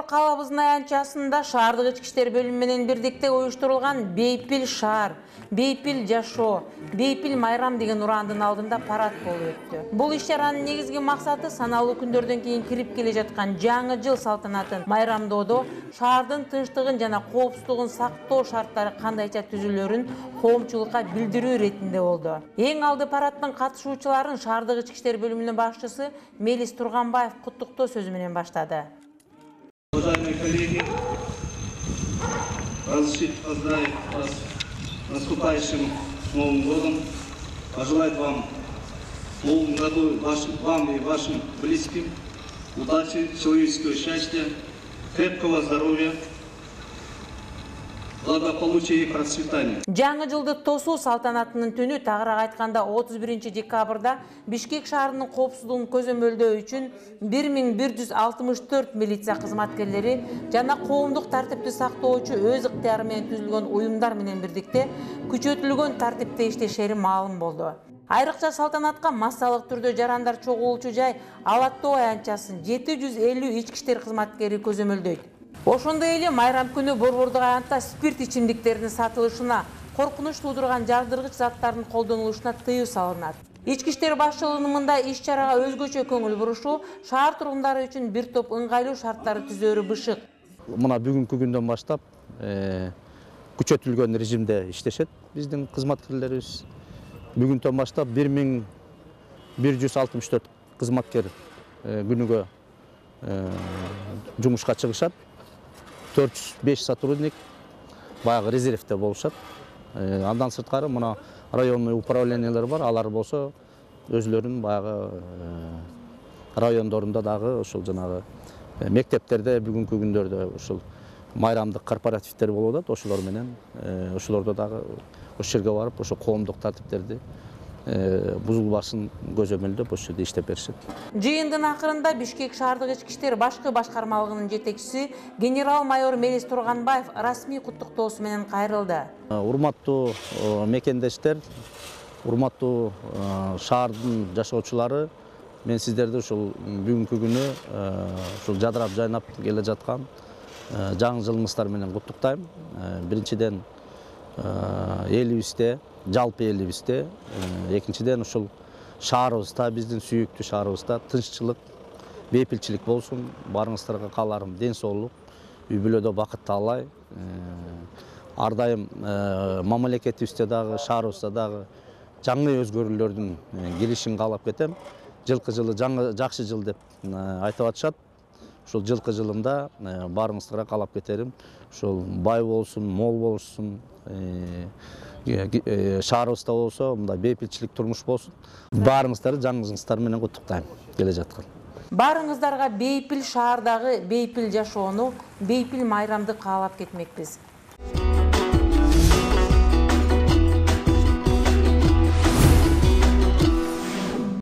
калабыздын аянтчасында шаардык ички иштер бөлүмү менен бирдикте уюштурулган бейпил шаар, бейпил жашоо, бейпил майрам деген урандын алдында парад болуп өттү. Бул иш-чаранын негизги максаты саналуу күндөрдөн кийин кирип келе жаткан жаңы жыл салтанатын майрамдоодо шаардын тынчтыгын жана коопсуздугун сактоо шарттары кандайча түзүлөрүн коомчулукка билдирүү иретинде болду. Эң алды парадтын катышуучуларын шаардык ички иштер бөлүмүнүн башчысы Мелис Турганбаев куттуктоо сөзү менен баштады. Уважаемые коллеги, разрешите поздравить вас с наступающим Новым годом, пожелать вам в новом году вам и вашим близким удачи, человеческого счастья, крепкого здоровья, благополучия и процветания. Жаңы жылды тосуу салтанатынын түнү тагыраак айтканда 31 декабрда Бишкек шаарынын коопсуздугун көзөмөлдөө үчүн 1164 милиция кызматкерлери жана коомдук тартипти сактоочу өз ыктыяры менен түзүлгөн уюмдар менен бирдикте күчөтүлгөн тартипте иштешери маалым болду. Айрыкча салтанатка массалык түрдө жарандар чогулуучу жай Ала-Тоо аянтчасын 750 ички иштер кызматкери көзөмөлдөйт. Ошондой эле майрам күнү Борбордук аянтта спирт ичимдиктеринин сатылышына, коркунуч туудурган жардыргыч заттардын колдонулушуна тыюу салынат. Ички иштер башчылыгынын мындай иш-чарага өзгөчө көңүл бурушу шаар тургундары үчүн бир топ ыңгайлуу шарттарды түзөөрү бышык. Мына бүгүнкү күндөн баштап күчөтүлгөн режимде иштешет биздин кызматкерлерибиз. Бүгүндөн баштап 1164 кызматкер күнүгө жумушка чыгышат. 405 сотрудник баягы резервде болушат. Андан сырткары мына районный управлениялар бар, алар болсо өзлөрүнүн баягы райондорунда дагы ошол жанагы мектептерде бүгүнкү күндөрдө ушул майрамдык корпоративдер болуп атат. Ошолор менен ошолордо дагы ошол жерге барып ошо коомдук тартиптерди бузулбасын көзөмөлдөп ошол жерде иштеп беришет. Жыйындын акырында Бишкек шаардык ички иштер башкы башкармалыгынын жетекчиси генерал-майор Мелис Турганбаев расмий куттуктоосу менен кайрылды. Урматтуу мекендештер, урматтуу шаардын жашоочулары, мен сиздерди ушул бүгүнкү күнү ушул жадырап жайнап келе жаткан жаңы жылыңыздар менен куттуктайм. Биринчиден элибизде, жалпы элибизде, экинчиден ушул шаарыбызда, биздин сүйүктүү шаарыбызда тынччылык, бейпилчилик болсун. Барыңыздарга кааларым ден соолук, үй бүлөдө бакыт таалай. Ар дайым мамлекетибизде дагы, шаарыбызда дагы жаңы өзгөрүүлөрдүн келишин каалап кетем. Жылкы жылы жакшы жыл деп айтып атышат. Ушул жылкы жылында барыңыздарга каалап кетерим. Ушул бай болсун, мол болушсун. Шаарыбызда болсо мындай бейпилчилик турмуш болсун. Баарыңыздарды жаңы жылыңыздар менен куттуктайм келе жаткан. Баарыңыздарга бейпил шаардагы бейпил жашоону, бейпил майрамды каалап кетмекпиз.